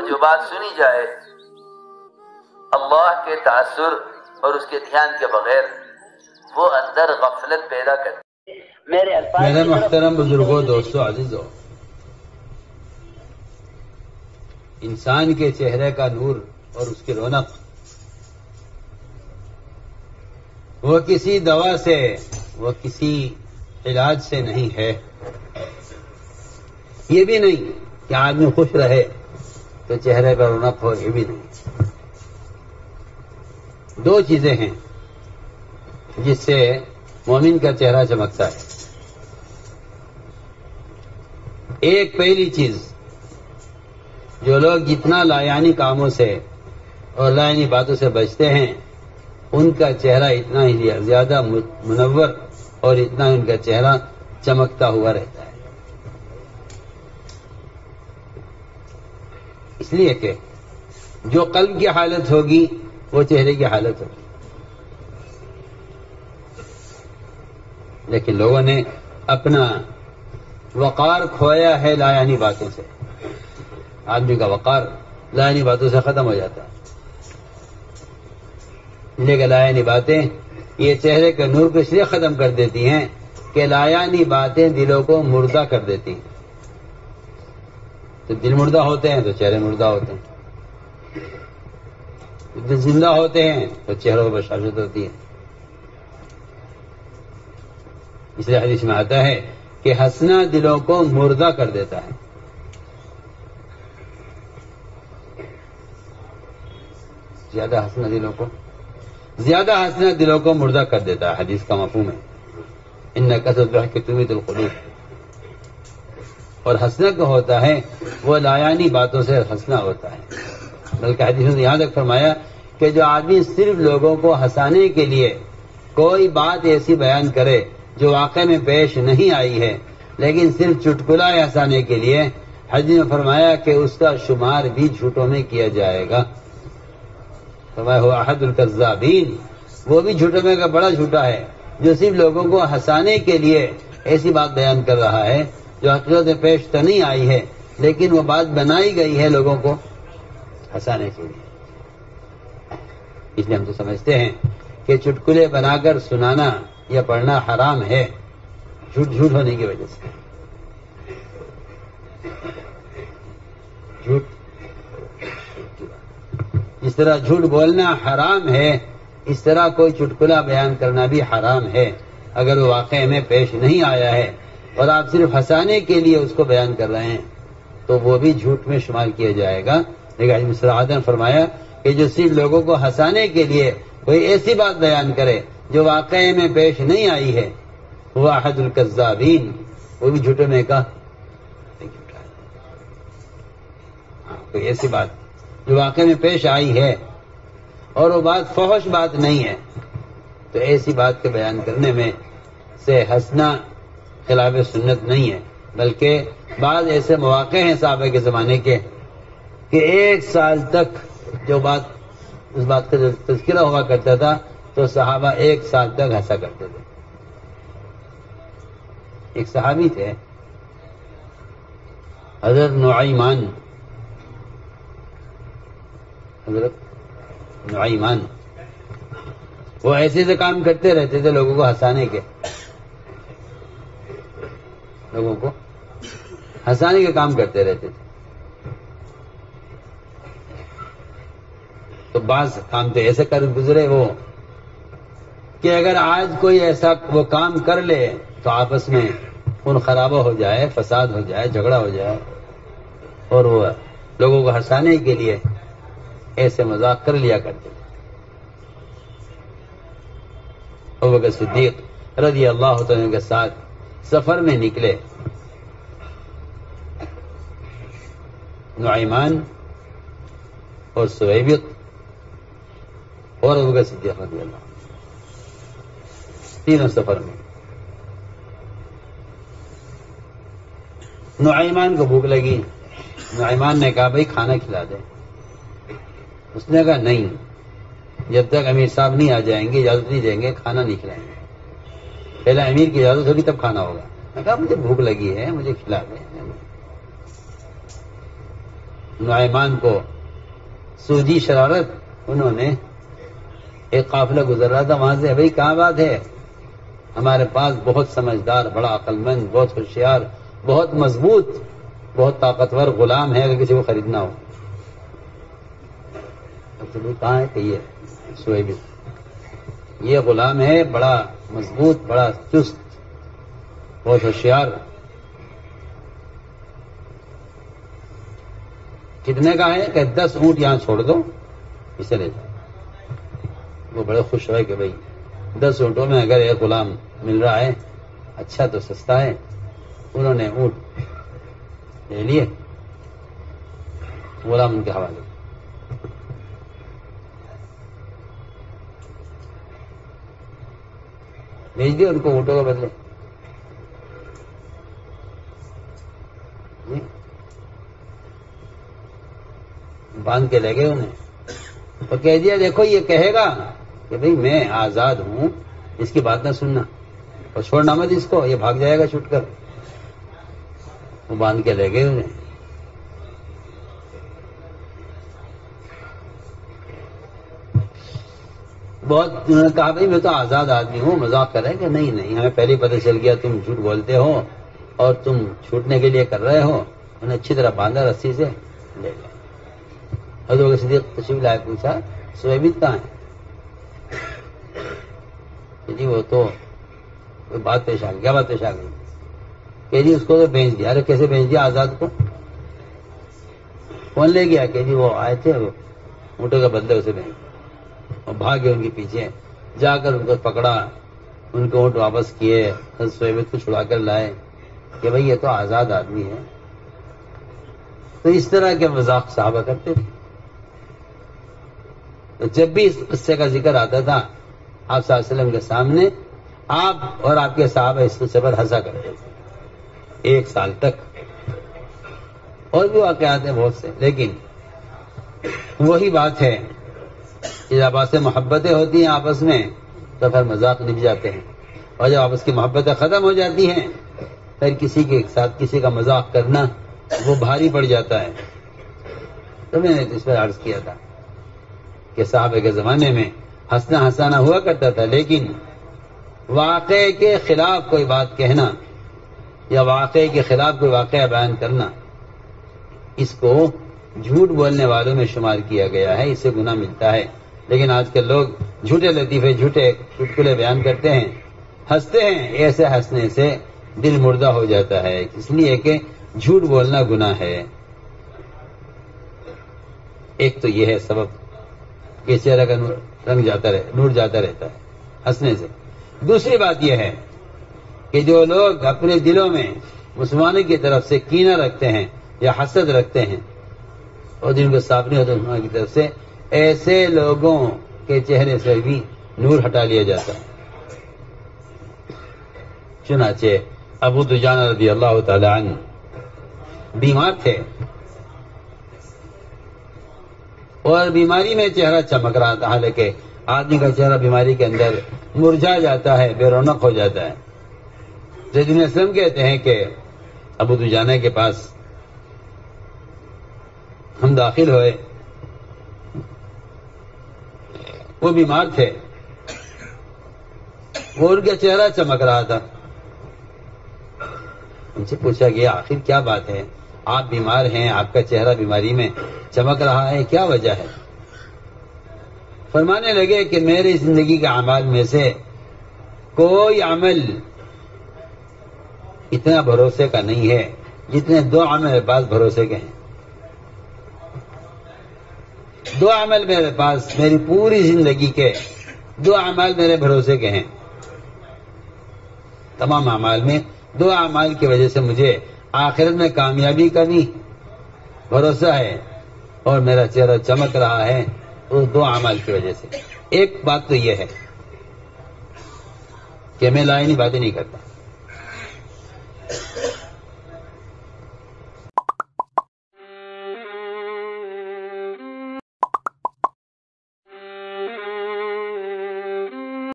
اور جو بات سنی جائے اللہ کے تاثر اور اس کے دھیان کے بغیر وہ اندر غفلت پیدا کرتی ہے۔ میرے محترم بزرگوں، دوستوں، عزیزوں، انسان کے چہرے کا نور اور اس کی رونق وہ کسی دوا سے، وہ کسی علاج سے نہیں ہے۔ یہ بھی نہیں کہ آدمی خوش رہے تو چہرے پر رونق ہو، یہ بھی نہیں۔ دو چیزیں ہیں جس سے مومن کا چہرہ چمکتا ہے۔ ایک پہلی چیز، جو لوگ جتنا لایانی کاموں سے اور لایانی باتوں سے بچتے ہیں ان کا چہرہ اتنا ہی زیادہ منور اور اتنا ہی ان کا چہرہ چمکتا ہوا رہتا ہے۔ اس لیے کہ جو قلب کی حالت ہوگی وہ چہرے کی حالت ہوگی۔ لیکن لوگوں نے اپنا وقار کھویا ہے لایانی باتوں سے۔ آدمی کا وقار لایانی باتوں سے ختم ہو جاتا ہے۔ لیکن لایانی باتیں یہ چہرے کے نور کو اس لیے ختم کر دیتی ہیں کہ لایانی باتیں دلوں کو مردہ کر دیتی ہیں۔ تو دل مردہ ہوتے ہیں تو چہرے مردہ ہوتے ہیں، دل زندہ ہوتے ہیں تو چہروں پر بشاشت ہوتی ہے۔ اس لیے حدیث میں آتا ہے کہ ہنسنا دلوں کو مردہ کر دیتا ہے۔ زیادہ ہنسنا دلوں کو مردہ کر دیتا ہے، حدیث کا مفہوم ہے۔ ان کثرۃ الضحک تمیت القلوب۔ اور ہنسنا جو ہوتا ہے وہ لایانی باتوں سے ہنسنا ہوتا ہے۔ بلکہ حدیث نے یہاں تک فرمایا کہ جو آدمی صرف لوگوں کو ہنسانے کے لیے کوئی بات ایسی بیان کرے جو واقع میں پیش نہیں آئی ہے لیکن صرف چٹکلا ہنسانے کے لیے، حدیث نے فرمایا کہ اس کا شمار بھی جھوٹوں میں کیا جائے گا۔ فرمایا ہو احد الکذابین، وہ بھی جھوٹوں میں کا بڑا جھوٹا ہے جو صرف لوگوں کو ہنسانے کے لیے ایسی بات بیان کر رہا ہے جو حقیقت میں پیش تو نہیں آئی ہے لیکن وہ بات بنائی گئی ہے لوگوں کو ہنسانے کے لیے۔ اس لیے ہم تو سمجھتے ہیں کہ چٹکلے بنا کر سنانا یا پڑھنا حرام ہے، جھوٹ ہونے کی وجہ سے۔ جھوٹ اس طرح جھوٹ بولنا حرام ہے، اس طرح کوئی چٹکلا بیان کرنا بھی حرام ہے اگر وہ واقعے میں پیش نہیں آیا ہے اور آپ صرف ہنسانے کے لیے اس کو بیان کر رہے ہیں تو وہ بھی جھوٹ میں شمار کیا جائے گا۔ لیکن صراحت نے فرمایا کہ جو صرف لوگوں کو ہنسانے کے لیے کوئی ایسی بات بیان کرے جو واقعے میں پیش نہیں آئی ہے وہ احد الکذابین، وہ بھی جھوٹے میں کا جھوٹا ہے۔ کوئی ایسی بات جو واقعے میں پیش آئی ہے اور وہ بات فحش بات نہیں ہے تو ایسی بات کے بیان کرنے میں سے ہنسنا خلاف سنت نہیں ہے، بلکہ بعض ایسے مواقع ہیں صحابہ کے زمانے کے کہ 1 سال تک جو بات اس بات کا تذکرہ ہوا کرتا تھا تو صحابہ 1 سال تک ہنسا کرتے تھے۔ ایک صحابی تھے حضرت نعیمان، وہ ایسے سے کام کرتے رہتے تھے لوگوں کو ہنسانے کے، لوگوں کو ہنسانے کے کام کرتے رہتے تھے۔ تو بعض کام تو ایسے کر گزرے وہ کہ اگر آج کوئی ایسا وہ کام کر لے تو آپس میں خون خرابہ ہو جائے، فساد ہو جائے، جھگڑا ہو جائے، اور وہ لوگوں کو ہنسانے کے لیے ایسے مذاق کر لیا کرتے تھے۔ ابوبکر صدیق رضی اللہ تعالیٰ کے ساتھ سفر میں نکلے، نعیمان اور سویبق اور ابوبکر صدیق رضی اللہ، تینوں سفر میں۔ نعیمان کو بھوک لگی، نعیمان نے کہا بھائی کھانا کھلا دے۔ اس نے کہا نہیں، جب تک امیر صاحب نہیں آ جائیں گے اجازت نہیں دیں گے، کھانا نہیں کھلائیں گے، پہلے امیر کی اجازت ہوگی تب کھانا ہوگا۔ میں کہا مجھے بھوک لگی ہے، مجھے کھلا دیں۔ نعیمان کو سوجی شرارت، انہوں نے ایک قافلہ گزر رہا تھا وہاں سے، بھائی کہاں بات ہے، ہمارے پاس بہت سمجھدار، بڑا عقل مند، بہت ہوشیار، بہت مضبوط، بہت طاقتور غلام ہے، اگر کسی کو خریدنا ہو۔ کہاں ہے کہ یہ سویب، یہ غلام ہے، بڑا مضبوط، بڑا چست، بہت ہوشیار۔ کتنے کا ہے کہ 10 اونٹ یہاں چھوڑ دو، اسے لے جاؤ۔ وہ بڑے خوش ہوئے کہ بھائی 10 اونٹوں میں اگر ایک غلام مل رہا ہے اچھا تو سستا ہے۔ انہوں نے اونٹ لے لیے، غلام ان کے حوالے، بھیج دیے ان کو اونٹوں کے بدلے۔ باندھ کے لے گئے انہیں اور کہہ دیا دیکھو یہ کہے گا کہ بھئی میں آزاد ہوں، اس کی بات نہ سننا اور چھوڑنا مت اس کو، یہ بھاگ جائے گا چھوٹ کر۔ وہ باندھ کے لے گئے انہیں۔ بہت انہوں نے کہا بھائی میں تو آزاد آدمی ہوں، مذاق کر رہے ہیں کہ نہیں نہیں ہمیں پہلے پتہ چل گیا تم جھوٹ بولتے ہو اور تم چھوٹنے کے لیے کر رہے ہو۔ انہوں نے اچھی طرح باندھا رسی سے، لے گئے۔ حضرت بکر صدیق تشریف لائے، پوچھا سویب کہاں ہے؟ کہ جی وہ تو کوئی بات پیش آ گئی۔ کیا بات پیش آ گئی؟ کہ جی اس کو تو بھیج دیا۔ ارے کیسے بھیج دیا آزاد کو؟ کون لے گیا؟ کہ جی وہ آئے تھے، وہ اونٹوں کے بدلے اسے بھیج دیا اور بھاگے ان کے پیچھے، جا کر ان کو پکڑا، ان کو اونٹ واپس کیے، حضرت سویب کو چھڑا کر لائے کہ بھئی یہ تو آزاد آدمی ہے۔ تو اس طرح کے مذاق صحابہ کرتے تھے۔ تو جب بھی اس قصے کا ذکر آتا تھا آپ صلی اللہ علیہ وسلم کے سامنے، آپ اور آپ کے صحابہ اس قصے پر ہنسا کرتے تھے 1 سال تک۔ اور بھی واقعات ہیں بہت سے، لیکن وہی بات ہے کہ جب آپس سے محبتیں ہوتی ہیں آپس میں تو پھر مذاق نبھ جاتے ہیں، اور جب آپس کی محبتیں ختم ہو جاتی ہیں پھر کسی کے ساتھ کسی کا مذاق کرنا وہ بھاری پڑ جاتا ہے۔ تو میں نے اس پر عرض کیا تھا کہ صحابہ کے زمانے میں ہنسنا ہنسانا ہوا کرتا تھا، لیکن واقعے کے خلاف کوئی بات کہنا یا واقعے کے خلاف کوئی واقعہ بیان کرنا، اس کو جھوٹ بولنے والوں میں شمار کیا گیا ہے، اس سے گناہ ملتا ہے۔ لیکن آج کل لوگ جھوٹے لطیفے، جھوٹے چٹکلے بیان کرتے ہیں، ہنستے ہیں، ایسے ہنسنے سے دل مردہ ہو جاتا ہے، اس لیے کہ جھوٹ بولنا گناہ ہے۔ ایک تو یہ ہے سبب کہ چہرہ کا نور جاتا رہتا ہے ہنسنے سے۔ دوسری بات یہ ہے کہ جو لوگ اپنے دلوں میں مسلمانوں کی طرف سے کینہ رکھتے ہیں یا حسد رکھتے ہیں اور جن کو صاف نہیں ہوتا مسلمانوں کی طرف سے، ایسے لوگوں کے چہرے سے بھی نور ہٹا لیا جاتا ہے۔ چنانچہ ابو دجانہ رضی اللہ تعالی عنہ بیمار تھے اور بیماری میں چہرہ چمک رہا تھا، حالانکہ آدمی کا چہرہ بیماری کے اندر مرجھا جاتا ہے، بے رونق ہو جاتا ہے۔ زید بن اسلم کہتے ہیں کہ ابو دجانہ کے پاس ہم داخل ہوئے، وہ بیمار تھے، وہ ان کا چہرہ چمک رہا تھا۔ ان سے پوچھا گیا آخر کیا بات ہے، آپ بیمار ہیں، آپ کا چہرہ بیماری میں چمک رہا ہے، کیا وجہ ہے؟ فرمانے لگے کہ میری زندگی کے اعمال میں سے کوئی عمل اتنا بھروسے کا نہیں ہے جتنے 2 عمل میرے پاس بھروسے کے ہیں۔ 2 عمل میرے پاس، میری پوری زندگی کے 2 اعمال میرے بھروسے کے ہیں۔ تمام اعمال میں 2 اعمال کی وجہ سے مجھے آخرت میں کامیابی کا بھی بھروسہ ہے اور میرا چہرہ چمک رہا ہے اس 2 اعمال کی وجہ سے۔ ایک بات تو یہ ہے کہ میں لائنی باتیں نہیں کرتا،